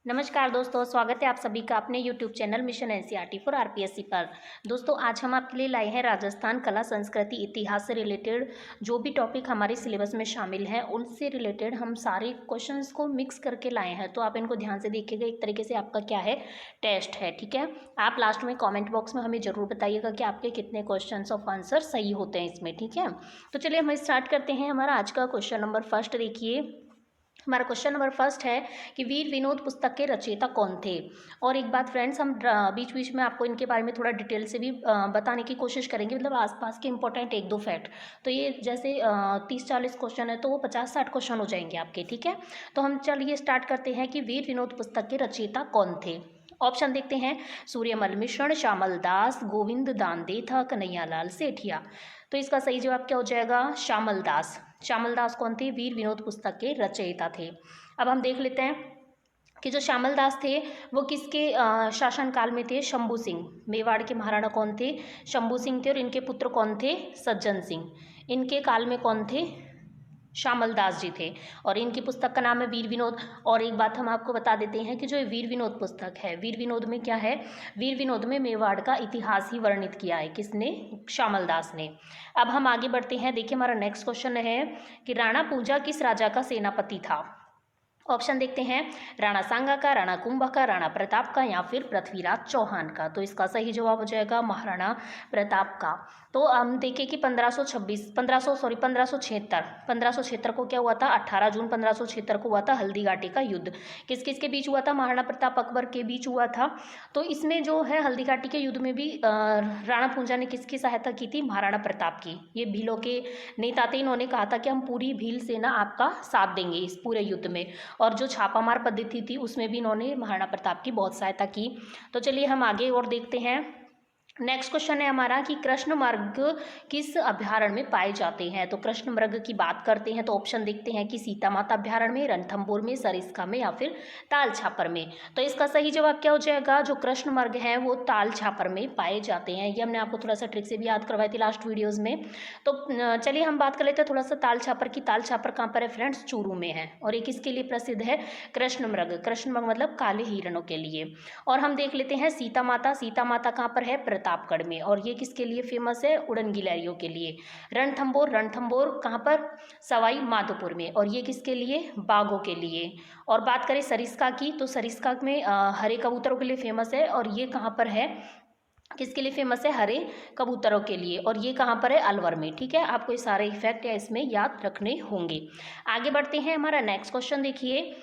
नमस्कार दोस्तों, स्वागत है आप सभी का अपने YouTube channel mission NCERT for RPSC पर। दोस्तों, आज हम आपके लिए लाए हैं राजस्थान कला संस्कृति इतिहास से रिलेटेड जो भी टॉपिक हमारे सिलेबस में शामिल हैं उनसे रिलेटेड हम सारे क्वेश्चंस को मिक्स करके लाए हैं। तो आप इनको ध्यान से देखिएगा, एक तरीके से आपका क्या है, टेस्ट है। ठीक है, आप लास्ट में कॉमेंट बॉक्स में हमें ज़रूर बताइएगा कि आपके कितने क्वेश्चन ऑफ आंसर सही होते हैं इसमें। ठीक है, तो चलिए हम स्टार्ट करते हैं। हमारा आज का क्वेश्चन नंबर फर्स्ट देखिए। हमारा क्वेश्चन नंबर फर्स्ट है कि वीर विनोद पुस्तक के रचयिता कौन थे। और एक बात फ्रेंड्स, हम बीच बीच में आपको इनके बारे में थोड़ा डिटेल से भी बताने की कोशिश करेंगे, मतलब आसपास के इंपॉर्टेंट एक दो फैक्ट। तो ये जैसे 30-40 क्वेश्चन है तो वो 50-60 क्वेश्चन हो जाएंगे आपके। ठीक है, तो हम चलिए स्टार्ट करते हैं कि वीर विनोद पुस्तक के रचयिता कौन थे। ऑप्शन देखते हैं, सूर्यमल मिश्रण, श्यामल दास, गोविंद दानदेथा, कन्हैयालाल सेठिया। तो इसका सही जवाब क्या हो जाएगा, श्यामल दास। श्यामल दास कौन थे, वीर विनोद पुस्तक के रचयिता थे। अब हम देख लेते हैं कि जो श्यामल दास थे वो किसके शासनकाल में थे। शंभू सिंह, मेवाड़ के महाराणा कौन थे, शंभू सिंह थे। और इनके पुत्र कौन थे, सज्जन सिंह। इनके काल में कौन थे, श्यामल दास जी थे। और इनकी पुस्तक का नाम है वीर विनोद। और एक बात हम आपको बता देते हैं कि जो ये वीर विनोद पुस्तक है, वीर विनोद में क्या है, वीर विनोद में मेवाड़ का इतिहास ही वर्णित किया है। किसने, श्यामल दास ने। अब हम आगे बढ़ते हैं। देखिए हमारा नेक्स्ट क्वेश्चन है कि राणा पूंजा किस राजा का सेनापति था। ऑप्शन देखते हैं, राणा सांगा का, राणा कुंभा का, राणा प्रताप का, या फिर पृथ्वीराज चौहान का। तो इसका सही जवाब हो जाएगा महाराणा प्रताप का। तो हम देखें कि 1576 को क्या हुआ था, 18 जून 1576 को हुआ था हल्दी घाटी का युद्ध। किस किस के बीच हुआ था, महाराणा प्रताप अकबर के बीच हुआ था। तो इसमें जो है हल्दी घाटी के युद्ध में भी राणा पूंजा ने किसकी सहायता की थी, महाराणा प्रताप की। ये भीलों के नेता थे, इन्होंने कहा था कि हम पूरी भील सेना आपका साथ देंगे इस पूरे युद्ध में। और जो छापामार पद्धति थी उसमें भी इन्होंने महाराणा प्रताप की बहुत सहायता की। तो चलिए हम आगे और देखते हैं। नेक्स्ट क्वेश्चन है हमारा कि कृष्ण मृग किस अभ्यारण्य में पाए जाते हैं। तो कृष्ण मृग की बात करते हैं तो ऑप्शन देखते हैं कि सीता माता अभ्यारण्य में, रणथंभौर में, सरिस्का में, या फिर ताल छापर में। तो इसका सही जवाब क्या हो जाएगा, जो कृष्ण मृग हैं वो ताल छापर में पाए जाते हैं। ये हमने आपको थोड़ा सा ट्रिक से भी याद करवाई थी लास्ट वीडियोज़ में। तो चलिए हम बात कर लेते हैं थोड़ा सा ताल छापर की। ताल छापर कहाँ पर है फ्रेंड्स, चूरू में है। और ये किसके लिए प्रसिद्ध है, कृष्ण मृग। कृष्ण मृग मतलब काले हिरणों के लिए। और हम देख लेते हैं सीता माता। सीता माता कहाँ पर है, प्रतापगढ़ में। और ये किसके लिए फेमस है, उड़न गिलहरियों के लिए। रणथंभौर, रणथंभौर कहाँ पर, सवाई माधोपुर में। और ये किसके लिए, बाघों के लिए। और बात करें सरिस्का की, तो सरिस्का में हरे कबूतरों के लिए फेमस है। और ये कहाँ पर है, किसके लिए फेमस है, हरे कबूतरों के लिए। और ये कहाँ पर है, अलवर में। ठीक है, आपको ये सारे इफेक्ट या इसमें याद रखने होंगे। आगे बढ़ते हैं। हमारा नेक्स्ट क्वेश्चन देखिए,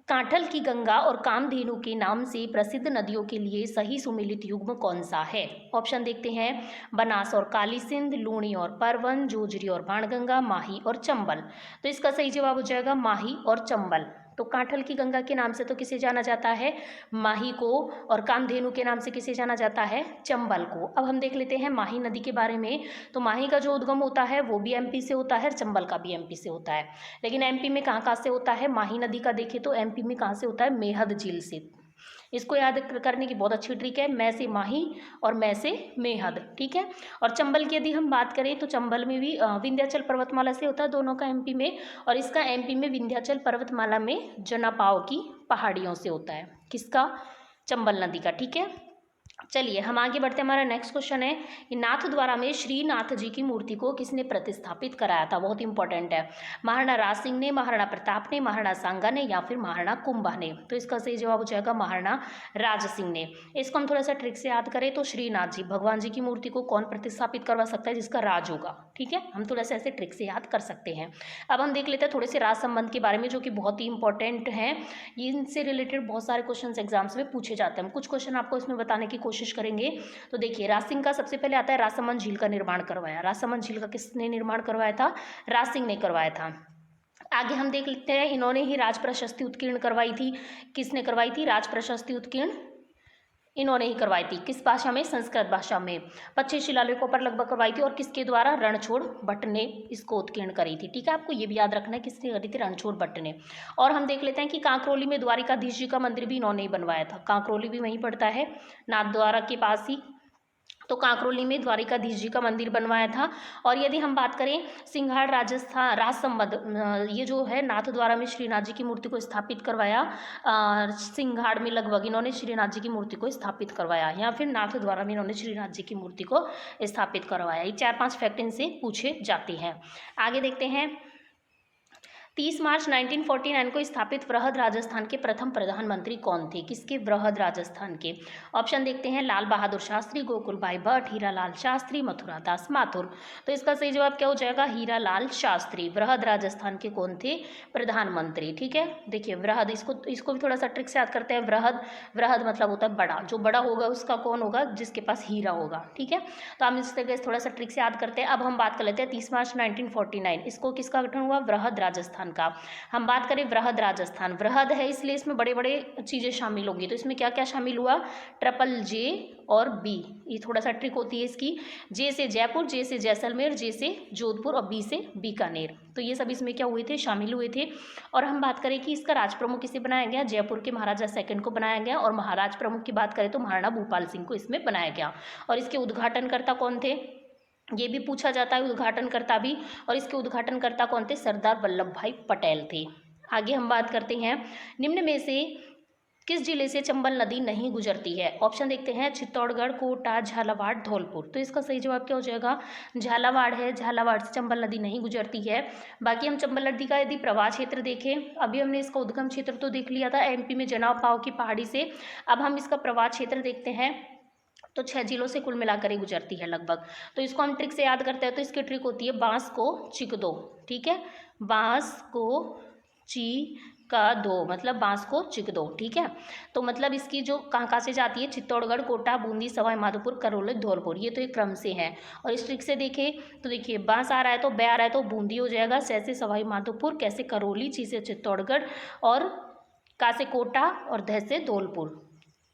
कांठल की गंगा और कामधेनु के नाम से प्रसिद्ध नदियों के लिए सही सुमेलित युग्म कौन सा है। ऑप्शन देखते हैं, बनास और काली सिंध, लूणी और परवन, जोजरी और बाणगंगा, माही और चंबल। तो इसका सही जवाब हो जाएगा माही और चंबल। तो कांठल की गंगा के नाम से तो किसे जाना जाता है, माही को। और कामधेनु के नाम से किसे जाना जाता है, चंबल को। अब हम देख लेते हैं माही नदी के बारे में। तो माही का जो उद्गम होता है वो भी एमपी से होता है, चंबल का भी एमपी से होता है। लेकिन एमपी में कहाँ कहाँ से होता है, माही नदी का देखें तो एमपी में कहाँ से होता है, मेहद झील से। इसको याद करने की बहुत अच्छी ट्रिक है, मैं से माही और मैं से मेहद। ठीक है, और चंबल की यदि हम बात करें तो चंबल में भी विंध्याचल पर्वतमाला से होता है, दोनों का एमपी में। और इसका एमपी में विंध्याचल पर्वतमाला में जनापाव की पहाड़ियों से होता है। किसका, चंबल नदी का। ठीक है, चलिए हम आगे बढ़ते हैं। हमारा नेक्स्ट क्वेश्चन है कि नाथद्वारा में श्रीनाथ जी की मूर्ति को किसने प्रतिस्थापित कराया था। बहुत इंपॉर्टेंट है, महाराणा राज सिंह ने, महाराणा प्रताप ने, महाराणा सांगा ने, या फिर महाराणा कुंभा ने। तो इसका सही जवाब हो जाएगा महाराणा राज सिंह ने। इसको हम थोड़ा सा ट्रिक से याद करें तो श्रीनाथ जी, भगवान जी की मूर्ति को कौन प्रतिस्थापित करवा सकता है, जिसका राज होगा। ठीक है, हम थोड़ा सा ऐसे ट्रिक से याद कर सकते हैं। अब हम देख लेते हैं थोड़े से राज संबंध के बारे में, जो कि बहुत ही इंपॉर्टेंट हैं। इनसे रिलेटेड बहुत सारे क्वेश्चन एग्जाम्स में पूछे जाते हैं। हम कुछ क्वेश्चन आपको इसमें बताने की कोशिश करेंगे। तो देखिए, राज सिंह का सबसे पहले आता है, राजसमंद झील का निर्माण करवाया। राजसमंद झील का किसने निर्माण करवाया था, राज सिंह ने करवाया था। आगे हम देख लेते हैं, इन्होंने ही राज प्रशस्ति उत्कीर्ण करवाई थी। किसने करवाई थी, राज प्रशस्ति उत्कीर्ण इन्होंने ही करवाई थी। किस भाषा में, संस्कृत भाषा में। 25 शिलालेखों पर लगभग करवाई थी। और किसके द्वारा, रणछोड़ भट्ट ने इसको उत्कीर्ण करी थी। ठीक है, आपको ये भी याद रखना है किसने करी थी, रणछोड़ भट्ट ने। और हम देख लेते हैं कि कांकरोली में द्वारिकाधीश जी का मंदिर भी इन्होंने ही बनवाया था। कांकरोली भी वहीं पड़ता है, नाथद्वारा के पास ही। तो कांकरोली में द्वारिकाधीश जी का मंदिर बनवाया था। और यदि हम बात करें सिंघाड़ राजस्थान राजसंबंध, ये जो है नाथद्वारा में श्रीनाथ जी की मूर्ति को स्थापित करवाया। सिंघाड़ में लगभग इन्होंने श्रीनाथ जी की मूर्ति को स्थापित करवाया, या फिर नाथद्वारा में इन्होंने श्रीनाथ जी की मूर्ति को स्थापित करवाया। ये 4-5 फैक्ट इनसे पूछे जाते हैं। आगे देखते हैं। 30 मार्च 1949 को स्थापित वृहद राजस्थान के प्रथम प्रधानमंत्री कौन थे? किसके? वृहद राजस्थान के। ऑप्शन देखते हैं। लाल बहादुर शास्त्री, गोकुल भाई भट्ट, हीरालाल शास्त्री, मथुरा दास माथुर। तो इसका सही जवाब क्या हो जाएगा? हीरालाल शास्त्री वृहद राजस्थान के कौन थे? प्रधानमंत्री। ठीक है, देखिए वृहद, इसको भी थोड़ा सा ट्रिक से याद करते हैं। वृहद मतलब होता है बड़ा, जो बड़ा होगा उसका कौन होगा? जिसके पास हीरा होगा। ठीक है, तो हम इस तरह थोड़ा सा ट्रिक से याद करते हैं। अब हम बात कर लेते हैं 30 मार्च 1949, इसको किसका गठन हुआ? वृहद राजस्थान का। हम बात करें वृहद राजस्थान, वृहद है इसलिए इसमें बड़े बड़े चीजें शामिल होंगी। तो इसमें क्या क्या शामिल हुआ? ट्रिपल जे और बी। ये थोड़ा सा ट्रिक होती है इसकी। जे से जयपुर, जे से जैसलमेर, जे से जोधपुर और बी से बीकानेर। तो ये सब इसमें क्या हुए थे? शामिल हुए थे। और हम बात करें कि इसका राज प्रमुख किसे बनाया गया? जयपुर के महाराजा सेकंड को बनाया गया। और महाराज प्रमुख की बात करें तो महाराणा भूपाल सिंह को इसमें बनाया गया। और इसके उद्घाटनकर्ता कौन थे? ये भी पूछा जाता है, उद्घाटनकर्ता भी। और इसके उद्घाटनकर्ता कौन थे? सरदार वल्लभ भाई पटेल थे। आगे हम बात करते हैं। निम्न में से किस जिले से चंबल नदी नहीं गुजरती है? ऑप्शन देखते हैं। चित्तौड़गढ़, कोटा, झालावाड़, धौलपुर। तो इसका सही जवाब क्या हो जाएगा? झालावाड़ है। झालावाड़ से चंबल नदी नहीं गुजरती है। बाकी हम चंबल नदी का यदि प्रवाह क्षेत्र देखें, अभी हमने इसका उद्गम क्षेत्र तो देख लिया था एमपी में जनाब पाव की पहाड़ी से। अब हम इसका प्रवाह क्षेत्र देखते हैं। तो 6 जिलों से कुल मिलाकर ही गुजरती है लगभग। तो इसको हम ट्रिक से याद करते हैं। तो इसकी ट्रिक होती है बांस को चिक दो। ठीक है, बांस को ची का दो मतलब बांस को चिक दो। ठीक है, तो मतलब इसकी जो कहाँ से जाती है? चित्तौड़गढ़, कोटा, बूंदी, सवाई माधोपुर, करौली, धौलपुर। ये तो एक क्रम से है। और इस ट्रिक से देखें तो देखिए बांस आ रहा है तो बै आ रहा है तो बूंदी हो जाएगा, सै से सवाई माधोपुर, कैसे करौली, ची से चित्तौड़गढ़, और का से कोटा, और ध से धौलपुर।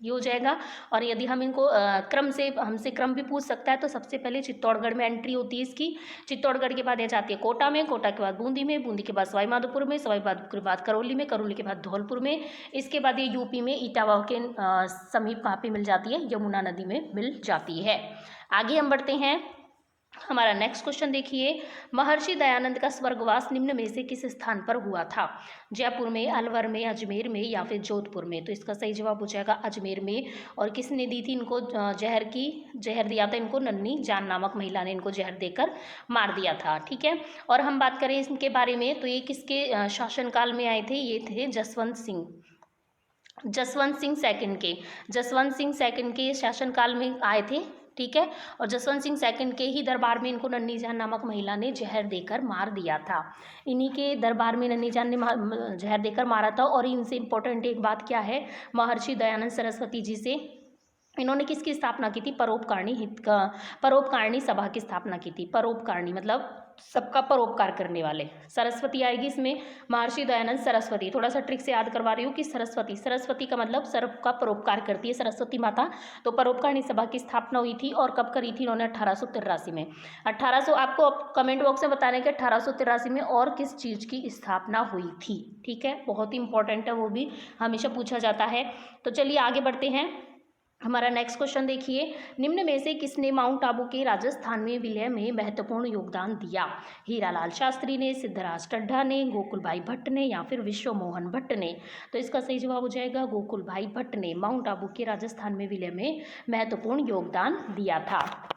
ये हो जाएगा। और यदि हम इनको क्रम से, हमसे क्रम भी पूछ सकता है, तो सबसे पहले चित्तौड़गढ़ में एंट्री होती है इसकी। चित्तौड़गढ़ के बाद ये जाती है कोटा में, कोटा के बाद बूंदी में, बूंदी के बाद सवाई माधोपुर में, सवाई माधोपुर के बाद करौली में, करौली के बाद धौलपुर में। इसके बाद ये यूपी में इटावा के समीप कहाँ पे मिल जाती है? यमुना नदी में मिल जाती है। आगे हम बढ़ते हैं। हमारा नेक्स्ट क्वेश्चन देखिए। महर्षि दयानंद का स्वर्गवास निम्न में से किस स्थान पर हुआ था? जयपुर में, अलवर में, अजमेर में, या फिर जोधपुर में? तो इसका सही जवाब हो जाएगा अजमेर में। और किसने दी थी इनको जहर दिया था इनको? नन्ही जान नामक महिला ने इनको जहर देकर मार दिया था। ठीक है, और हम बात करें इनके बारे में तो ये किसके शासनकाल में आए थे? ये थे जसवंत सिंह सेकंड के शासनकाल में आए थे। ठीक है, और जसवंत सिंह सेकंड के ही दरबार में इनको नन्ही जान नामक महिला ने जहर देकर मार दिया था। इन्हीं के दरबार में नन्ही जान ने जहर देकर मारा था। और इनसे इम्पोर्टेंट एक बात क्या है? महर्षि दयानंद सरस्वती जी से इन्होंने किसकी स्थापना की थी? परोपकारिणी सभा की स्थापना की थी। परोपकारिणी मतलब सबका परोपकार करने वाले। सरस्वती आएगी इसमें, महर्षि दयानंद सरस्वती। थोड़ा सा ट्रिक से याद करवा रही हूँ कि सरस्वती का मतलब सर्व का परोपकार करती है सरस्वती माता। तो परोपकारिणी सभा की स्थापना हुई थी। और कब करी थी इन्होंने? 1883 में। 1800 आपको कमेंट बॉक्स में बताने के 1883 में और किस चीज़ की स्थापना हुई थी। ठीक है, बहुत ही इंपॉर्टेंट है, वो भी हमेशा पूछा जाता है। तो चलिए आगे बढ़ते हैं। हमारा नेक्स्ट क्वेश्चन देखिए। निम्न में से किसने माउंट आबू के राजस्थान में विलय में महत्वपूर्ण योगदान दिया? हीरालाल शास्त्री ने, सिद्धराज टड्ढा ने, गोकुल भाई भट्ट ने, या फिर विश्व मोहन भट्ट ने? तो इसका सही जवाब हो जाएगा गोकुल भाई भट्ट ने माउंट आबू के राजस्थान में विलय में महत्वपूर्ण योगदान दिया था।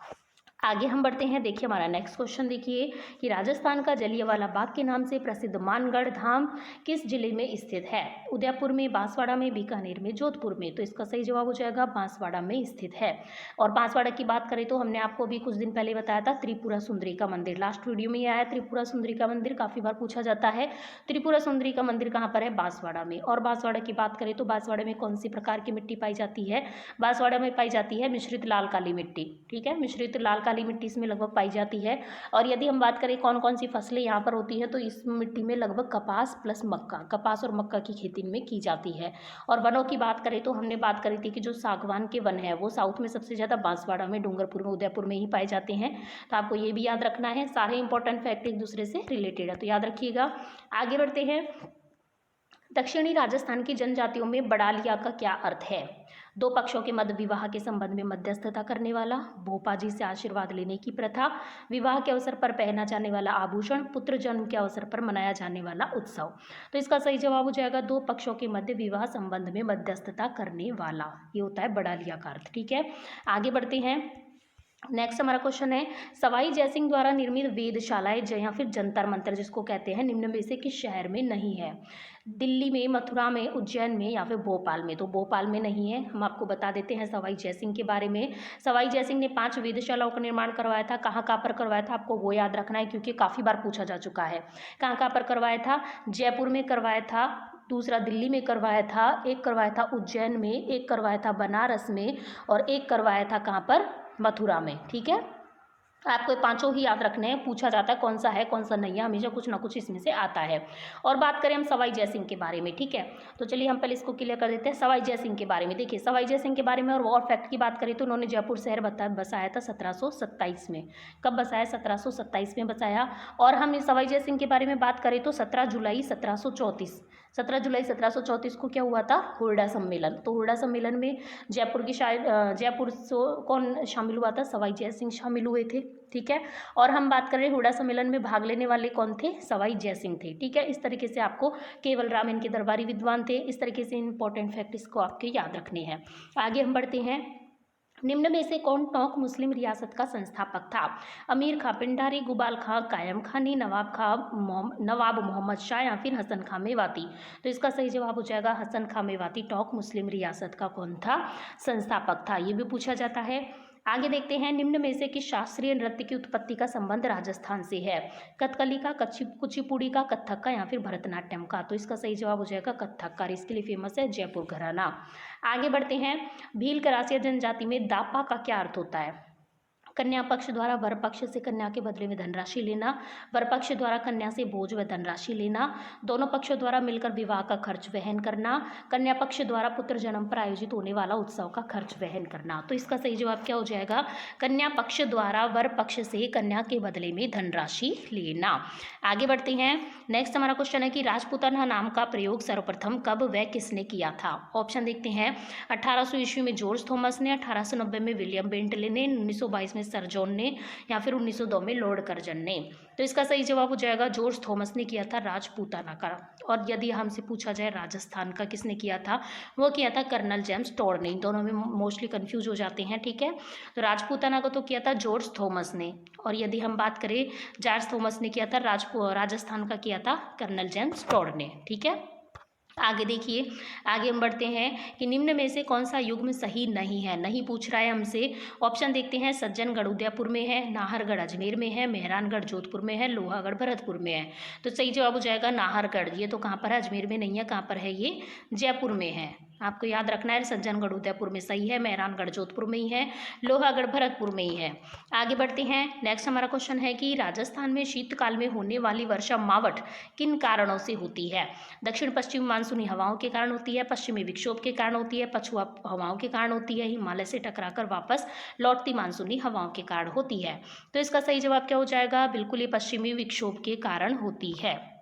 आगे हम बढ़ते हैं। देखिए हमारा नेक्स्ट क्वेश्चन देखिए कि राजस्थान का जलियांवाला बाग के नाम से प्रसिद्ध मानगढ़ धाम किस जिले में स्थित है? उदयपुर में, बांसवाड़ा में, बीकानेर में, जोधपुर में? तो इसका सही जवाब हो जाएगा बांसवाड़ा में स्थित है। और बांसवाड़ा की बात करें तो हमने आपको भी कुछ दिन पहले बताया था त्रिपुरा सुंदरी का मंदिर, लास्ट वीडियो में आया त्रिपुरा सुंदरी का मंदिर, काफ़ी बार पूछा जाता है। त्रिपुरा सुंदरी का मंदिर कहाँ पर है? बांसवाड़ा में। और बांसवाड़ा की बात करें तो बांसवाड़ा में कौन सी प्रकार की मिट्टी पाई जाती है? बांसवाड़ा में पाई जाती है मिश्रित लाल काली मिट्टी। ठीक है, मिश्रित लाल काली मिट्टी इसमें लगभग पाई जाती है। और यदि हम बात करें कौन कौन सी फसलें यहाँ पर होती हैं तो इस मिट्टी में लगभग कपास प्लस मक्का, कपास और मक्का की खेती में की जाती है। और वनों की बात करें तो हमने बात करी थी कि जो सागवान के वन है वो साउथ में सबसे ज़्यादा बांसवाड़ा में, डूंगरपुर में, उदयपुर में ही पाए जाते हैं। तो आपको ये भी याद रखना है, सारे इंपॉर्टेंट फैक्ट एक दूसरे से रिलेटेड है तो याद रखिएगा। आगे बढ़ते हैं। दक्षिणी राजस्थान की जनजातियों में बड़ालिया का क्या अर्थ है? दो पक्षों के मध्य विवाह के संबंध में मध्यस्थता करने वाला, भोपाजी से आशीर्वाद लेने की प्रथा, विवाह के अवसर पर पहना जाने वाला आभूषण, पुत्र जन्म के अवसर पर मनाया जाने वाला उत्सव। तो इसका सही जवाब हो जाएगा दो पक्षों के मध्य विवाह संबंध में मध्यस्थता करने वाला, ये होता है बड़ालिया का अर्थ। ठीक है, आगे बढ़ते हैं। नेक्स्ट हमारा क्वेश्चन है, सवाई जयसिंह द्वारा निर्मित वेधशालाएं या फिर जंतर मंतर जिसको कहते हैं, निम्न में से किस शहर में नहीं है? दिल्ली में, मथुरा में, उज्जैन में या फिर भोपाल में? तो भोपाल में नहीं है। हम आपको बता देते हैं सवाई जयसिंह के बारे में। सवाई जयसिंह ने 5 वेधशालाओं का निर्माण करवाया था। कहाँ कहाँ पर करवाया था आपको वो याद रखना है, क्योंकि काफ़ी बार पूछा जा चुका है। कहाँ कहाँ पर करवाया था? जयपुर में करवाया था, दूसरा दिल्ली में करवाया था, एक करवाया था उज्जैन में, एक करवाया था बनारस में और एक करवाया था कहाँ पर? मथुरा में। ठीक है, आपको ये पांचों ही याद रखने हैं। पूछा जाता है कौन सा है कौन सा नहीं है, हमेशा कुछ ना कुछ इसमें से आता है। और बात करें हम सवाई जयसिंह के बारे में, ठीक है, तो चलिए हम पहले इसको क्लियर कर देते हैं। सवाई जयसिंह के बारे में देखिए, सवाई जयसिंह के बारे में और फैक्ट की बात करें तो उन्होंने जयपुर शहर बसाया था 1727 में। कब बसाया? 1727 में बसाया। और हम इस सवाई जयसिंह के बारे में बात करें तो 17 जुलाई 1734 को क्या हुआ था? हुरडा सम्मेलन। तो हुरडा सम्मेलन में जयपुर से कौन शामिल हुआ था? सवाई जयसिंह शामिल हुए थे। ठीक है, और हम बात कर रहे हैं हुरडा सम्मेलन में भाग लेने वाले कौन थे? सवाई जयसिंह थे। ठीक है, इस तरीके से आपको केवल राम इनके दरबारी विद्वान थे। इस तरीके से इंपॉर्टेंट फैक्ट इसको आपके याद रखने हैं। आगे हम बढ़ते हैं। निम्न में से कौन टोंक मुस्लिम रियासत का संस्थापक था? अमीर खां पिंडारी, गुबाल खां कायम खानी, नवाब मोहम्मद शाह या फिर हसन खां मेवाती? तो इसका सही जवाब हो जाएगा हसन खां मेवाती टोंक मुस्लिम रियासत का कौन था? संस्थापक था। ये भी पूछा जाता है। आगे देखते हैं, निम्न में से किस शास्त्रीय नृत्य की उत्पत्ति का संबंध राजस्थान से है? कथकली का, कुचिपुड़ी का, कथक का या फिर भरतनाट्यम का? तो इसका सही जवाब हो जाएगा कथक का। इसके लिए फेमस है जयपुर घराना। आगे बढ़ते हैं। भील करासिया जनजाति में दापा का क्या अर्थ होता है? कन्या पक्ष द्वारा वर पक्ष से कन्या के बदले में धनराशि लेना, वर पक्ष द्वारा कन्या से भोज व धनराशि लेना, दोनों पक्षों द्वारा मिलकर विवाह का खर्च वहन करना, कन्या पक्ष द्वारा पुत्र जन्म पर आयोजित होने वाला उत्सव का खर्च वहन करना। तो इसका सही जवाब क्या हो जाएगा? कन्या पक्ष द्वारा वर पक्ष से कन्या के बदले में धनराशि लेना। आगे बढ़ते हैं। नेक्स्ट हमारा क्वेश्चन है कि राजपूताना नाम का प्रयोग सर्वप्रथम कब व किसने किया था? ऑप्शन देखते हैं। 1800 ईस्वी में जॉर्ज थॉमस ने, 1890 में विलियम बेंटले ने, 1922 में सर जॉन ने या फिर 1902 में लॉर्ड कर्जन ने? तो इसका सही जवाब हो जाएगा जॉर्ज थॉमस ने किया था राजपूताना का। और यदि हमसे पूछा जाए राजस्थान का किसने किया था, वो किया था कर्नल जेम्स टॉड ने। इन दोनों में मोस्टली कंफ्यूज हो जाते हैं। ठीक है, तो राजपूताना को तो किया था जॉर्ज थॉमस ने, और यदि हम बात करें जॉर्ज थॉमस ने किया था राजस्थान का किया था कर्नल जेम्स टॉड ने। ठीक है, आगे देखिए, आगे हम बढ़ते हैं कि निम्न में से कौन सा युग्म सही नहीं है? नहीं पूछ रहा है हमसे। ऑप्शन देखते हैं। सज्जनगढ़ उदयपुर में है, नाहरगढ़ अजमेर में है, मेहरानगढ़ जोधपुर में है, लोहागढ़ भरतपुर में है? तो सही जवाब हो जाएगा नाहरगढ़। ये तो कहाँ पर है? अजमेर में नहीं है। कहाँ पर है? ये जयपुर में है। आपको याद रखना है, सज्जनगढ़ उदयपुर में सही है, मेहरानगढ़ जोधपुर में ही है, लोहागढ़ भरतपुर में ही है। आगे बढ़ते हैं। नेक्स्ट हमारा क्वेश्चन है कि राजस्थान में शीतकाल में होने वाली वर्षा मावठ किन कारणों से होती है? दक्षिण पश्चिम मानसूनी हवाओं के कारण होती है, पश्चिमी विक्षोभ के कारण होती है, पछुआ हवाओं के कारण होती है, हिमालय से टकराकर वापस लौटती मानसूनी हवाओं के कारण होती है? तो इसका सही जवाब क्या हो जाएगा? बिल्कुल ये पश्चिमी विक्षोभ के कारण होती है।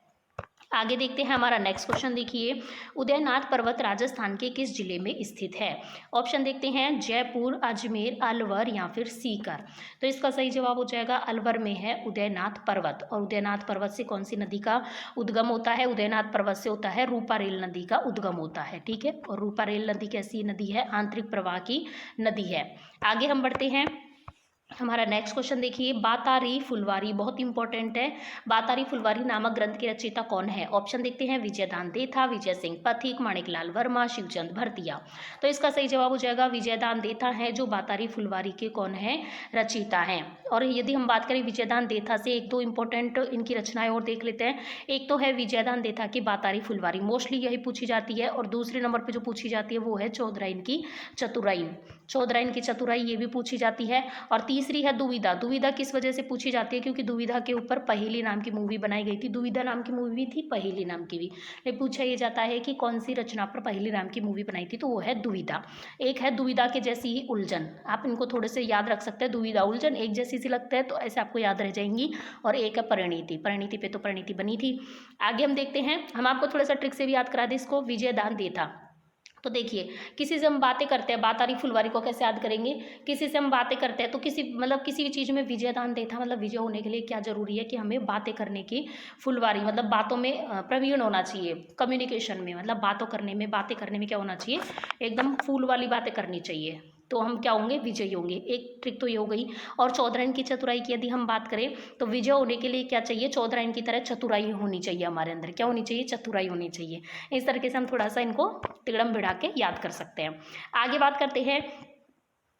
आगे देखते हैं। हमारा नेक्स्ट क्वेश्चन देखिए, उदयनाथ पर्वत राजस्थान के किस जिले में स्थित है? ऑप्शन देखते हैं। जयपुर, अजमेर, अलवर या फिर सीकर? तो इसका सही जवाब हो जाएगा अलवर में है उदयनाथ पर्वत। और उदयनाथ पर्वत से कौन सी नदी का उद्गम होता है? उदयनाथ पर्वत से होता है रूपारेल नदी का उद्गम होता है। ठीक है, और रूपारेल नदी कैसी नदी है? आंतरिक प्रवाह की नदी है। आगे हम बढ़ते हैं। हमारा नेक्स्ट क्वेश्चन देखिए, बातारी फुलवारी बहुत इंपॉर्टेंट है। बातारी फुलवारी नामक ग्रंथ के रचयिता कौन है? ऑप्शन देखते हैं। विजयदान देथा, विजय सिंह पथिक, माणिकलाल वर्मा, शिवचंद भरतिया? तो इसका सही जवाब हो जाएगा विजयदान देथा है जो बातारी फुलवारी के कौन है? रचयिता हैं। और यदि हम बात करें विजयदान देथा से, एक दो इंपॉर्टेंट इनकी रचनाएं और देख लेते हैं। एक तो है विजयदान देथा की बातारी फुलवारी, मोस्टली यही पूछी जाती है। और दूसरे नंबर पर जो पूछी जाती है वो है चौधराइन की चतुराइन। चौधराइन की चतुराई ये भी पूछी जाती है। और तीसरी है दुविधा। दुविधा किस वजह से पूछी जाती है? क्योंकि दुविधा के ऊपर पहेली नाम की मूवी बनाई गई थी। दुविधा नाम की मूवी भी थी, पहेली नाम की भी। लेकिन पूछा ये जाता है कि कौन सी रचना पर पहेली नाम की मूवी बनाई थी, तो वो है दुविधा। एक है दुविधा के जैसी ही उलझन, आप इनको थोड़े से याद रख सकते हैं। दुविधा उलझन एक जैसी सी लगता है तो ऐसे आपको याद रह जाएंगी। और एक है परिणीति, परिणीति पे तो परिणीति बनी थी। आगे हम देखते हैं, हम आपको थोड़ा सा ट्रिक से भी याद करा दें इसको, विजयदान देता। तो देखिए, किसी से हम बातें करते हैं, बात आ रही फुलवारी को कैसे याद करेंगे, किसी से हम बातें करते हैं तो किसी मतलब किसी भी चीज़ में विजयदान देता, मतलब विजय होने के लिए क्या जरूरी है कि हमें बातें करने की फुलवारी, मतलब बातों में प्रवीण होना चाहिए, कम्युनिकेशन में, मतलब बातों करने में, बातें करने में क्या होना चाहिए, एकदम फूल वाली बातें करनी चाहिए, तो हम क्या होंगे, विजयी होंगे। एक ट्रिक तो ये हो गई। और चौधराइन की चतुराई की यदि हम बात करें तो विजय होने के लिए क्या चाहिए, चौधराइन की तरह चतुराई होनी चाहिए हमारे अंदर, क्या होनी चाहिए, चतुराई होनी चाहिए। इस तरीके से हम थोड़ा सा इनको तिगड़म बिड़ा के याद कर सकते हैं। आगे बात करते हैं,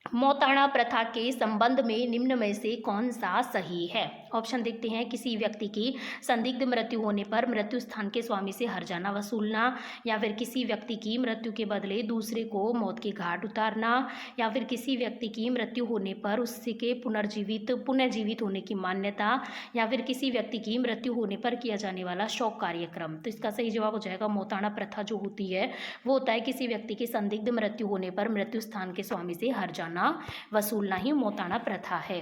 मौताना प्रथा के संबंध में निम्न में से कौन सा सही है। ऑप्शन देखते हैं, किसी व्यक्ति की संदिग्ध मृत्यु होने पर मृत्यु स्थान के स्वामी से हर्जाना वसूलना, या फिर किसी व्यक्ति की मृत्यु के बदले दूसरे को मौत के घाट उतारना, या फिर किसी व्यक्ति की मृत्यु होने पर उसके पुनर्जीवित होने की मान्यता, या फिर किसी व्यक्ति की मृत्यु होने पर किया जाने वाला शोक कार्यक्रम। तो इसका सही जवाब हो जाएगा, मौताना प्रथा जो होती है वो होता है किसी व्यक्ति की संदिग्ध मृत्यु होने पर मृत्यु स्थान के स्वामी से हर्जाना वसूलना ही मौताना प्रथा है।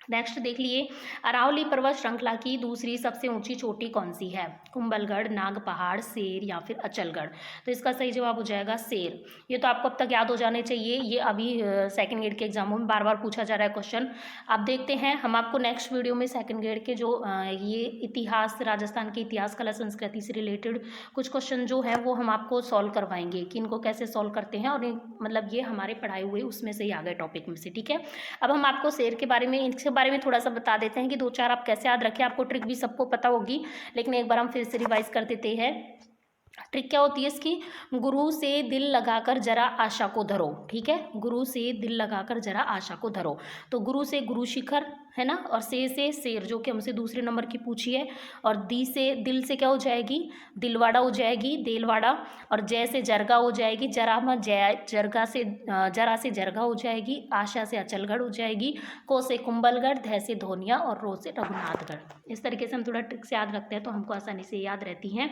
नेक्स्ट देख लिए, अरावली पर्वत श्रृंखला की दूसरी सबसे ऊंची चोटी कौन सी है, कुंभलगढ़, नाग पहाड़, शेर या फिर अचलगढ़। तो इसका सही जवाब हो जाएगा शेर। ये तो आपको अब तक याद हो जाने चाहिए, ये अभी सेकंड ग्रेड के एग्जामों में बार बार पूछा जा रहा है क्वेश्चन। अब देखते हैं, हम आपको नेक्स्ट वीडियो में सेकंड ग्रेड के जो ये इतिहास, राजस्थान के इतिहास, कला, संस्कृति से रिलेटेड कुछ क्वेश्चन जो है वो हम आपको सॉल्व करवाएंगे कि इनको कैसे सॉल्व करते हैं, और मतलब ये हमारे पढ़ाए हुए उसमें से ही आ गए टॉपिक में से, ठीक है। अब हम आपको शेर के बारे में, इनके बारे में थोड़ा सा बता देते हैं कि दो चार आप कैसे याद रखें। आपको ट्रिक भी सबको पता होगी, लेकिन एक बार हम फिर से रिवाइज कर देते हैं। ट्रिक क्या होती है इसकी, गुरु से दिल लगाकर जरा आशा को धरो, ठीक है, गुरु से दिल लगाकर जरा आशा को धरो। तो गुरु से गुरु शिखर है ना, और से शेर जो कि हमसे दूसरे नंबर की पूछी है, और दी से दिल से क्या हो जाएगी, दिलवाड़ा हो जाएगी, देलवाड़ा, और जय से जरगा हो जाएगी, जरा में जय, जरगा से जरा से जरगा हो जाएगी, आशा से अचलगढ़ हो जाएगी, को से कुंभलगढ़, ध से धोनिया और रो से रघुनाथगढ़। इस तरीके से हम थोड़ा ट्रिक से याद रखते हैं तो हमको आसानी से याद रहती हैं।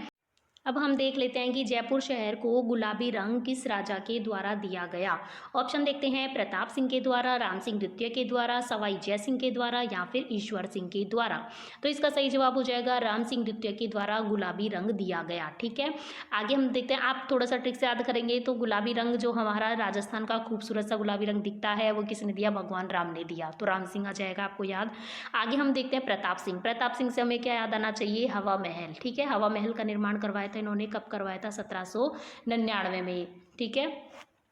अब हम देख लेते हैं कि जयपुर शहर को गुलाबी रंग किस राजा के द्वारा दिया गया। ऑप्शन देखते हैं, प्रताप सिंह के द्वारा, राम सिंह द्वितीय के द्वारा, सवाई जय सिंह के द्वारा या फिर ईश्वर सिंह के द्वारा। तो इसका सही जवाब हो जाएगा राम सिंह द्वितीय के द्वारा गुलाबी रंग दिया गया, ठीक है। आगे हम देखते हैं, आप थोड़ा सा ट्रिक से याद करेंगे तो गुलाबी रंग जो हमारा राजस्थान का खूबसूरत सा गुलाबी रंग दिखता है वो किसने दिया, भगवान राम ने दिया, तो राम सिंह आ जाएगा आपको याद। आगे हम देखते हैं प्रताप सिंह, प्रताप सिंह से हमें क्या याद आना चाहिए, हवा महल, ठीक है। हवा महल का निर्माण करवाया था इन्होंने, कब करवाया था, 1799 में, ठीक है।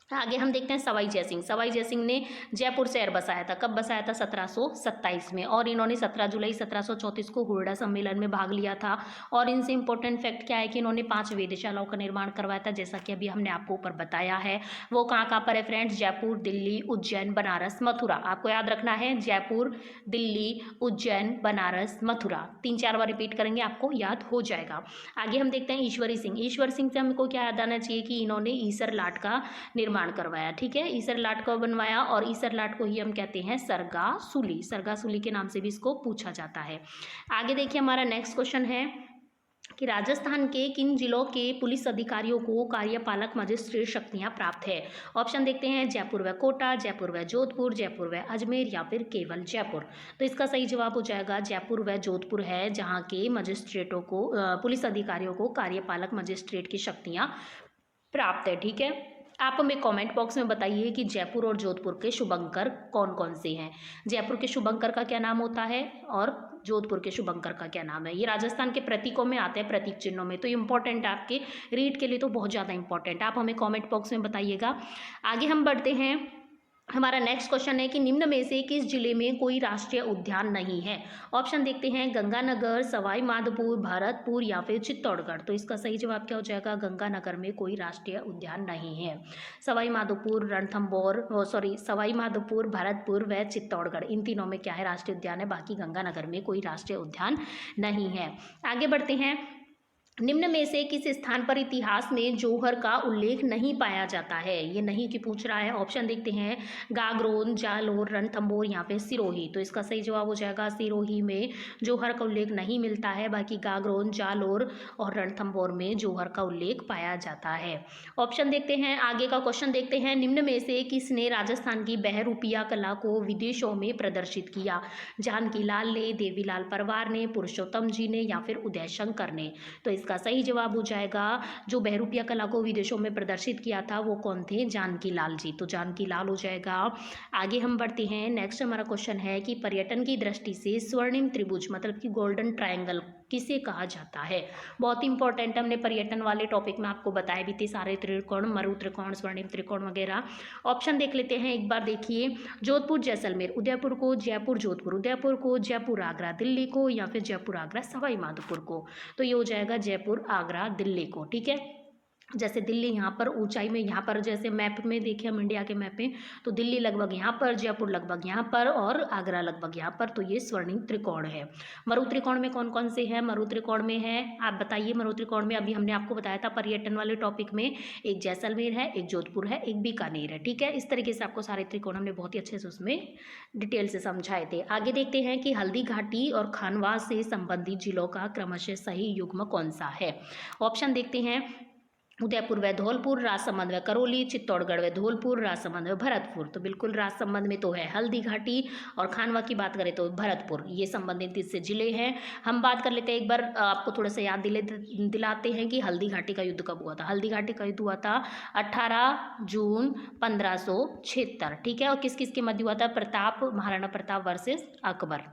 आगे हम देखते हैं सवाई जय सिंह, सवाई जय सिंह ने जयपुर शहर बसाया था, कब बसाया था, 1727 में, और इन्होंने 17 जुलाई 1734 को हुरडा सम्मेलन में भाग लिया था। और इनसे इंपॉर्टेंट फैक्ट क्या है कि इन्होंने 5 वेधशालाओं का निर्माण करवाया था, जैसा कि अभी हमने आपको ऊपर बताया है। वो कहाँ कहाँ पर है फ्रेंड्स, जयपुर, दिल्ली, उज्जैन, बनारस, मथुरा। आपको याद रखना है, जयपुर, दिल्ली, उज्जैन, बनारस, मथुरा, 3-4 बार रिपीट करेंगे आपको याद हो जाएगा। आगे हम देखते हैं ईश्वरी सिंह, ईश्वर सिंह से हमको क्या याद आना चाहिए कि इन्होंने ईसर लाट का निर्माण करवाया, ठीक है। ईसर लाट को बनवाया, और ईसर लाट को ही हम कहते हैं सरगासुली, सरगासुली के नाम से भी इसको पूछा जाता है। आगे देखिए, हमारा नेक्स्ट क्वेश्चन है कि राजस्थान के किन जिलों के पुलिस अधिकारियों को कार्यपालक मजिस्ट्रेट शक्तियां प्राप्त है। ऑप्शन देखते हैं, जयपुर व कोटा, जयपुर व जोधपुर, जयपुर व अजमेर या फिर केवल जयपुर। तो इसका सही जवाब हो जाएगा जयपुर व जोधपुर है, जहां के मजिस्ट्रेटों को, पुलिस अधिकारियों को कार्यपालक मजिस्ट्रेट की शक्तियां प्राप्त है, ठीक है। आप हमें कमेंट बॉक्स में बताइए कि जयपुर और जोधपुर के शुभंकर कौन कौन से हैं। जयपुर के शुभंकर का क्या नाम होता है और जोधपुर के शुभंकर का क्या नाम है। ये राजस्थान के प्रतीकों में आते हैं, प्रतीक चिन्हों में, तो इंपॉर्टेंट है आपके रीड के लिए, तो बहुत ज़्यादा इंपॉर्टेंट है। आप हमें कमेंट बॉक्स में बताइएगा। आगे हम बढ़ते हैं, हमारा नेक्स्ट क्वेश्चन है कि निम्न में से किस जिले में कोई राष्ट्रीय उद्यान नहीं है। ऑप्शन देखते हैं, गंगानगर, सवाई माधोपुर, भरतपुर या फिर चित्तौड़गढ़। तो इसका सही जवाब क्या हो जाएगा, गंगानगर में कोई राष्ट्रीय उद्यान नहीं है। सवाई माधोपुर, रणथंभौर, सवाई माधोपुर, भरतपुर व चित्तौड़गढ़, इन तीनों में क्या है, राष्ट्रीय उद्यान है, बाकी गंगानगर में कोई राष्ट्रीय उद्यान नहीं है। आगे बढ़ते हैं, निम्न में से किस स्थान पर इतिहास में जौहर का उल्लेख नहीं पाया जाता है? ये नहीं कि पूछ रहा है। ऑप्शन देखते हैं, गागरोन, जालोर, रणथंभौर या फिर सिरोही। तो इसका सही जवाब हो जाएगा सिरोही में जौहर का उल्लेख नहीं मिलता है, बाकी गागरोन, जालोर और रणथंभौर में जौहर का उल्लेख पाया जाता है। ऑप्शन देखते हैं, आगे का क्वेश्चन देखते हैं, निम्न में से किसने राजस्थान की बहरूपिया कला को विदेशों में प्रदर्शित किया? जानकी लाल ने, देवीलाल परवार ने, पुरुषोत्तम जी ने या फिर उदय शंकर ने? तो इसका सही जवाब हो जाएगा, जो बहरूपिया कला को विदेशों में प्रदर्शित किया था वो कौन थे? जानकी लाल जी। तो जानकी लाल हो जाएगा। आगे हम बढ़ते हैं। नेक्स्ट हमारा क्वेश्चन है कि पर्यटन की दृष्टि से स्वर्णिम त्रिभुज मतलब कि गोल्डन ट्रायंगल किसे कहा जाता है? बहुत इंपॉर्टेंट, हमने पर्यटन वाले टॉपिक में आपको बताए भी थे सारे त्रिकोण, मरु त्रिकोण, स्वर्णिम त्रिकोण वगैरह। ऑप्शन देख लेते हैं एक बार, देखिए, जोधपुर जैसलमेर, उदयपुर को, जयपुर जोधपुर उदयपुर को, जयपुर आगरा दिल्ली को या फिर जयपुर आगरा सवाई माधोपुर को? तो ये हो जाएगा जयपुर आगरा दिल्ली को। ठीक है, जैसे दिल्ली यहाँ पर ऊंचाई में, यहाँ पर जैसे मैप में देखें हम इंडिया के मैप में, तो दिल्ली लगभग यहाँ पर, जयपुर लगभग यहाँ पर और आगरा लगभग यहाँ पर। तो ये स्वर्णिम त्रिकोण है। मरु त्रिकोण में कौन कौन से हैं? मरु त्रिकोण में है, आप बताइए। मरु त्रिकोण में अभी हमने आपको बताया था पर्यटन वाले टॉपिक में, एक जैसलमेर है, एक जोधपुर है, एक बीकानेर है। ठीक है, इस तरीके से आपको सारे त्रिकोण हमने बहुत ही अच्छे से उसमें डिटेल से समझाए थे। आगे देखते हैं कि हल्दी घाटी और खानवा से संबंधित जिलों का क्रमशः सही युग्म कौन सा है? ऑप्शन देखते हैं, उदयपुर व धौलपुर, राजसमंद व करौली, चित्तौड़गढ़ व धौलपुर, राजसमंद व भरतपुर। तो बिल्कुल राजसमंद में तो है हल्दी घाटी, और खानवा की बात करें तो भरतपुर, ये संबंधित इससे जिले हैं। हम बात कर लेते हैं एक बार, आपको थोड़ा सा याद दिलाते हैं कि हल्दी घाटी का युद्ध कब हुआ था। हल्दी घाटी का युद्ध हुआ था 18 जून 1576। ठीक है, और किस किस के मध्य हुआ था? प्रताप, महाराणा प्रताप वर्सेस अकबर।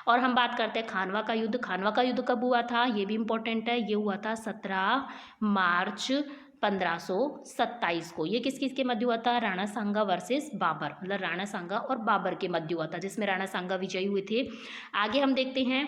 और हम बात करते हैं खानवा का युद्ध। खानवा का युद्ध कब हुआ था? ये भी इंपॉर्टेंट है, ये हुआ था 17 मार्च 1527 को। ये किस किस के मध्य हुआ था? राणा सांगा वर्सेस बाबर, मतलब राणा सांगा और बाबर के मध्य हुआ था, जिसमें राणा सांगा विजयी हुए थे। आगे हम देखते हैं,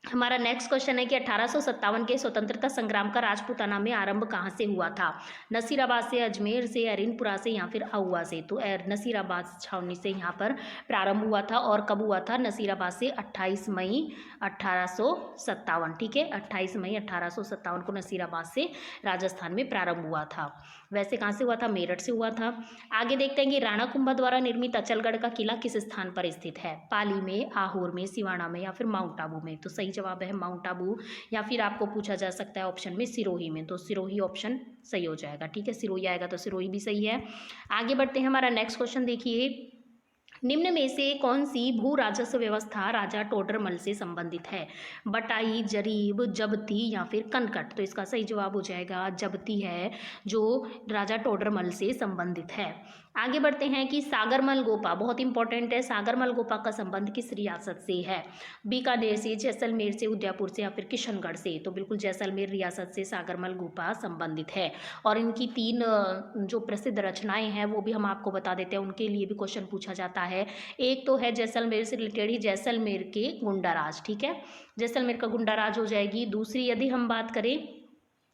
हमारा नेक्स्ट क्वेश्चन है कि 1857 के स्वतंत्रता संग्राम का राजपूताना में आरंभ कहाँ से हुआ था? नसीराबाद से, अजमेर से, अरिनपुरा से या फिर आहुआ से? तो नसीराबाद छावनी से यहाँ पर प्रारंभ हुआ था। और कब हुआ था? नसीराबाद से 28 मई 1857। ठीक है, 28 मई 1857 को नसीराबाद से राजस्थान में प्रारंभ हुआ था। वैसे कहाँ से हुआ था? मेरठ से हुआ था। आगे देखते हैं कि राणा कुंभा द्वारा निर्मित अचलगढ़ का किला किस स्थान पर स्थित है? पाली में, आहोर में, सिवाना में या फिर माउंट आबू में? तो सही जवाब है माउंट आबू, या फिर आपको पूछा जा सकता है ऑप्शन में सिरोही में, तो सिरोही ऑप्शन सही हो जाएगा। ठीक है, सिरोही आएगा तो सिरोही भी सही है। आगे बढ़ते हैं, हमारा नेक्स्ट क्वेश्चन देखिए, निम्न में से कौन सी भू राजस्व व्यवस्था राजा टोडरमल से संबंधित है? बटाई, जरीब, जब्ती या फिर कनकट? तो इसका सही जवाब हो जाएगा जब्ती है, जो राजा टोडरमल से संबंधित है। आगे बढ़ते हैं कि सागरमल गोपा, बहुत इंपॉर्टेंट है, सागरमल गोपा का संबंध किस रियासत से है? बीकानेर से, जैसलमेर से, उदयपुर से या फिर किशनगढ़ से? तो बिल्कुल जैसलमेर रियासत से सागरमल गोपा संबंधित है। और इनकी 3 जो प्रसिद्ध रचनाएं हैं वो भी हम आपको बता देते हैं, उनके लिए भी क्वेश्चन पूछा जाता है। एक तो है जैसलमेर से रिलेटेड ही, जैसलमेर के गुंडाराज। ठीक है, जैसलमेर का गुंडाराज हो जाएगी। दूसरी यदि हम बात करें,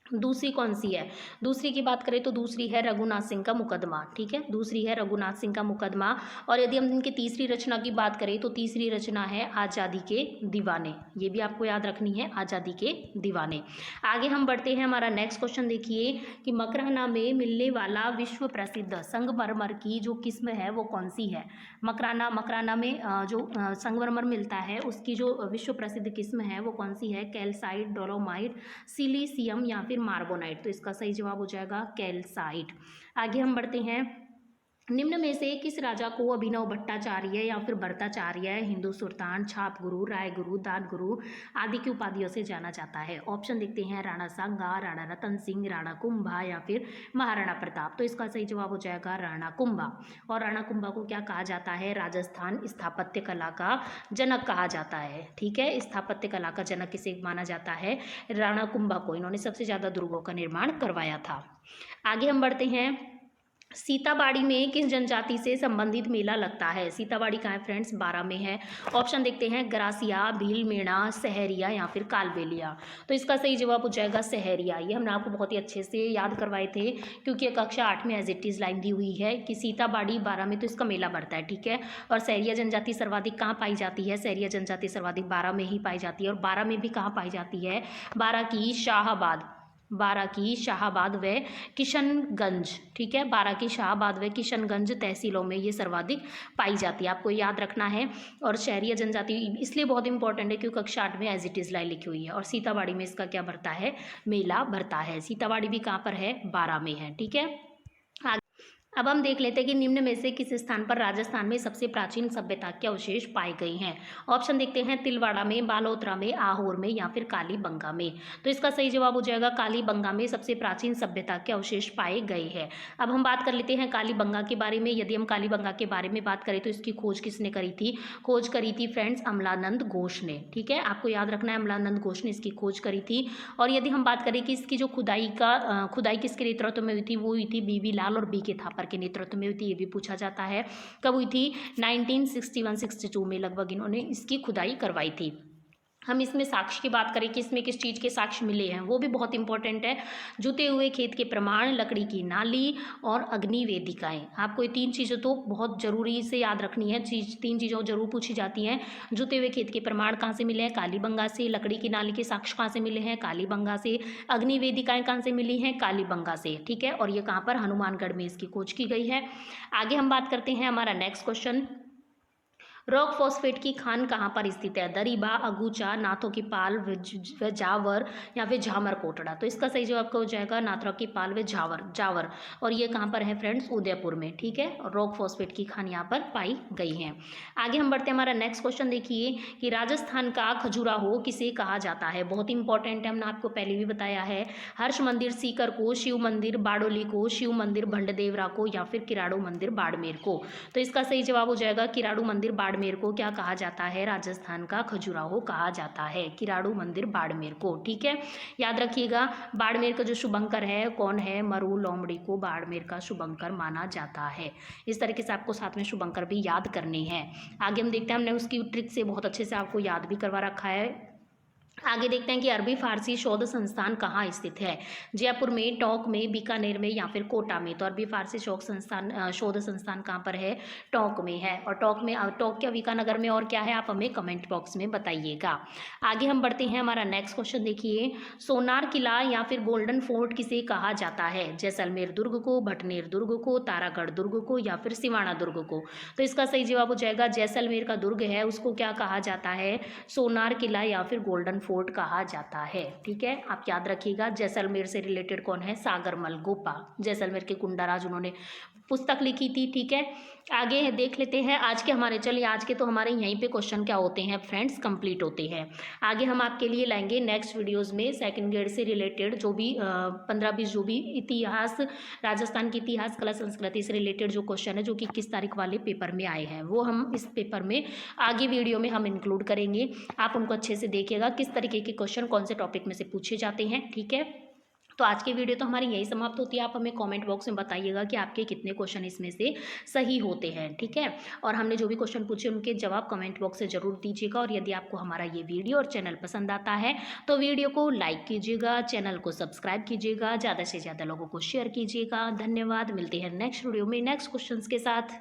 दूसरी कौन सी है? दूसरी की बात करें तो दूसरी है रघुनाथ सिंह का मुकदमा। ठीक है, दूसरी है रघुनाथ सिंह का मुकदमा। और यदि हम इनकी तीसरी रचना की बात करें तो तीसरी रचना है आज़ादी के दीवाने। ये भी आपको याद रखनी है, आज़ादी के दीवाने। आगे हम बढ़ते हैं, हमारा नेक्स्ट क्वेश्चन देखिए कि मकराना में मिलने वाला विश्व प्रसिद्ध संगमरमर की जो किस्म है वो कौन सी है? मकराना में जो संगमरमर मिलता है उसकी जो विश्व प्रसिद्ध किस्म है वो कौन सी है? कैल्साइट, डोलोमाइट, सिलीसियम या फिर मार्बोनाइट? तो इसका सही जवाब हो जाएगा कैल्साइट। आगे हम बढ़ते हैं, निम्न में से किस राजा को अभिनव भट्टाचार्य या फिर भट्टाचार्य, हिंदू सुल्तान, छाप गुरु, राय गुरु, दान गुरु आदि की उपाधियों से जाना जाता है? ऑप्शन देखते हैं, राणा सांगा, राणा रतन सिंह, राणा कुंभा या फिर महाराणा प्रताप? तो इसका सही जवाब हो जाएगा राणा कुंभा। और राणा कुंभा को क्या कहा जाता है? राजस्थान स्थापत्य कला का जनक कहा जाता है। ठीक है, स्थापत्य कला का जनक किसे माना जाता है? राणा कुंभा को। इन्होंने सबसे ज़्यादा दुर्गों का निर्माण करवाया था। आगे हम बढ़ते हैं, सीताबाड़ी में किस जनजाति से संबंधित मेला लगता है? सीताबाड़ी कहाँ है फ्रेंड्स? बारा में है। ऑप्शन देखते हैं, ग्रासिया, भीलमेड़ा, सहरिया या फिर कालबेलिया। तो इसका सही जवाब हो जाएगा सहरिया। ये हमने आपको बहुत ही अच्छे से याद करवाए थे, क्योंकि कक्षा 8 में एज इट इज़ लाइन दी हुई है कि सीताबाड़ी बारा में तो इसका मेला बढ़ता है, ठीक है। और सहरिया जनजाति सर्वाधिक कहाँ पाई जाती है? सहरिया जनजाति सर्वाधिक बारा में ही पाई जाती है। और बारा में भी कहाँ पाई जाती है? बारा की शाहाबाद व किशनगंज, ठीक है। बारा की शाहाबाद व किशनगंज तहसीलों में ये सर्वाधिक पाई जाती है, आपको याद रखना है। और शहरी जनजाति इसलिए बहुत इंपॉर्टेंट है क्योंकि कक्षा 8 में एज इट इज़ लाइन लिखी हुई है। और सीताबाड़ी में इसका क्या भरता है? मेला भरता है। सीताबाड़ी भी कहाँ पर है? बारा में है, ठीक है। अब हम देख लेते हैं कि निम्न में से किस स्थान पर राजस्थान में सबसे प्राचीन सभ्यता के अवशेष पाए गए हैं। ऑप्शन देखते हैं, तिलवाड़ा में, बालोतरा में, आहोर में या फिर कालीबंगा में। तो इसका सही जवाब हो जाएगा कालीबंगा में सबसे प्राचीन सभ्यता के अवशेष पाए गए हैं। अब हम बात कर लेते हैं कालीबंगा के बारे में। यदि हम कालीबंगा के बारे में बात करें तो इसकी खोज किसने करी थी? खोज करी थी फ्रेंड्स अमलानंद घोष ने, ठीक है। आपको याद रखना है, अमलानंद घोष ने इसकी खोज करी थी। और यदि हम बात करें कि इसकी जो खुदाई किसके नेतृत्व में हुई थी, वो हुई थी बीबी लाल और बी के थापर के नेतृत्व में हुई थी। ये भी पूछा जाता है। कब हुई थी? 1961-62 में लगभग इन्होंने इसकी खुदाई करवाई थी। हम इसमें साक्ष्य की बात करें कि इसमें किस चीज़ के साक्ष्य मिले हैं, वो भी बहुत इंपॉर्टेंट है। जुते हुए खेत के प्रमाण, लकड़ी की नाली और अग्नि वेदिकाएं। आपको ये 3 चीज़ें तो बहुत ज़रूरी से याद रखनी है। 3 चीज़ों जरूर पूछी जाती हैं। जुते हुए खेत के प्रमाण कहाँ से मिले हैं? कालीबंगा से। लकड़ी की नाली के साक्ष्य कहाँ से मिले हैं? कालीबंगा से। अग्नि वेदिकाएं कहाँ से मिली हैं? कालीबंगा से, ठीक है। और ये कहाँ पर? हनुमानगढ़ में इसकी खोज की गई है। आगे हम बात करते हैं, हमारा नेक्स्ट क्वेश्चन, रॉक फॉस्फेट की खान कहाँ पर स्थित है? दरीबा, अगूचा, नाथों की पाल व जावर या फिर झामर कोटड़ा। तो इसका सही जवाब क्या हो जाएगा? नाथों की पाल व जावर। और ये कहाँ पर है फ्रेंड्स? उदयपुर में, ठीक है। और रॉक फॉस्फेट की खान यहाँ पर पाई गई है। आगे हम बढ़ते हैं, हमारा नेक्स्ट क्वेश्चन देखिए कि राजस्थान का खजुराहो किसे कहा जाता है? बहुत इंपॉर्टेंट है, हमने आपको पहले भी बताया है। हर्ष मंदिर सीकर को, शिव मंदिर बारडोली को, शिव मंदिर भंडदेवरा को या फिर किराड़ू मंदिर बाड़मेर को। तो इसका सही जवाब हो जाएगा किराड़ू मंदिर बाड़मेर को क्या कहा जाता है? राजस्थान का खजुराहो कहा जाता है, किराड़ू मंदिर बाड़मेर को, ठीक है। याद रखिएगा, बाड़मेर का जो शुभंकर है कौन है? मरु लोमड़ी को बाड़मेर का शुभंकर माना जाता है। इस तरीके से आपको साथ में शुभंकर भी याद करने हैं। आगे हम देखते हैं, हमने उसकी ट्रिक से बहुत अच्छे से आपको याद भी करवा रखा है। आगे देखते हैं कि अरबी फारसी शोध संस्थान कहाँ स्थित है? जयपुर में, टोंक में, बीकानेर में या फिर कोटा में। तो अरबी फारसी शोध संस्थान कहाँ पर है? टोंक में है। और टोंक या बीकानगर में और क्या है, आप हमें कमेंट बॉक्स में बताइएगा। आगे हम बढ़ते हैं, हमारा नेक्स्ट क्वेश्चन देखिए, सोनार किला या फिर गोल्डन फोर्ट किसे कहा जाता है? जैसलमेर दुर्ग को, भटनेर दुर्ग को, तारागढ़ दुर्ग को या फिर सिवाना दुर्ग को। तो इसका सही जवाब हो जाएगा जैसलमेर का दुर्ग है उसको क्या कहा जाता है? सोनार किला या फिर गोल्डन फोर्ट कहा जाता है, ठीक है। आप याद रखिएगा, जैसलमेर से रिलेटेड कौन है? सागरमल गोपा, जैसलमेर के कुंडाराज, उन्होंने पुस्तक लिखी थी, ठीक है। आगे देख लेते हैं आज के हमारे, चलिए आज के तो हमारे यहीं पे क्वेश्चन क्या होते हैं फ्रेंड्स, कंप्लीट होते हैं। आगे हम आपके लिए लाएंगे नेक्स्ट वीडियोस में सेकंड ग्रेड से रिलेटेड जो भी 15-20 जो भी इतिहास, राजस्थान की इतिहास, कला, संस्कृति से रिलेटेड जो क्वेश्चन है जो कि किस तारीख वाले पेपर में आए हैं, वो हम इस पेपर में आगे वीडियो में हम इंक्लूड करेंगे। आप उनको अच्छे से देखिएगा किस तरीके के क्वेश्चन कौन से टॉपिक में से पूछे जाते हैं, ठीक है। तो आज की वीडियो तो हमारी यही समाप्त होती है। आप हमें कमेंट बॉक्स में बताइएगा कि आपके कितने क्वेश्चन इसमें से सही होते हैं, ठीक है। और हमने जो भी क्वेश्चन पूछे उनके जवाब कमेंट बॉक्स से जरूर दीजिएगा। और यदि आपको हमारा ये वीडियो और चैनल पसंद आता है तो वीडियो को लाइक कीजिएगा, चैनल को सब्सक्राइब कीजिएगा, ज़्यादा से ज़्यादा लोगों को शेयर कीजिएगा। धन्यवाद, मिलते हैं नेक्स्ट वीडियो में नेक्स्ट क्वेश्चन के साथ।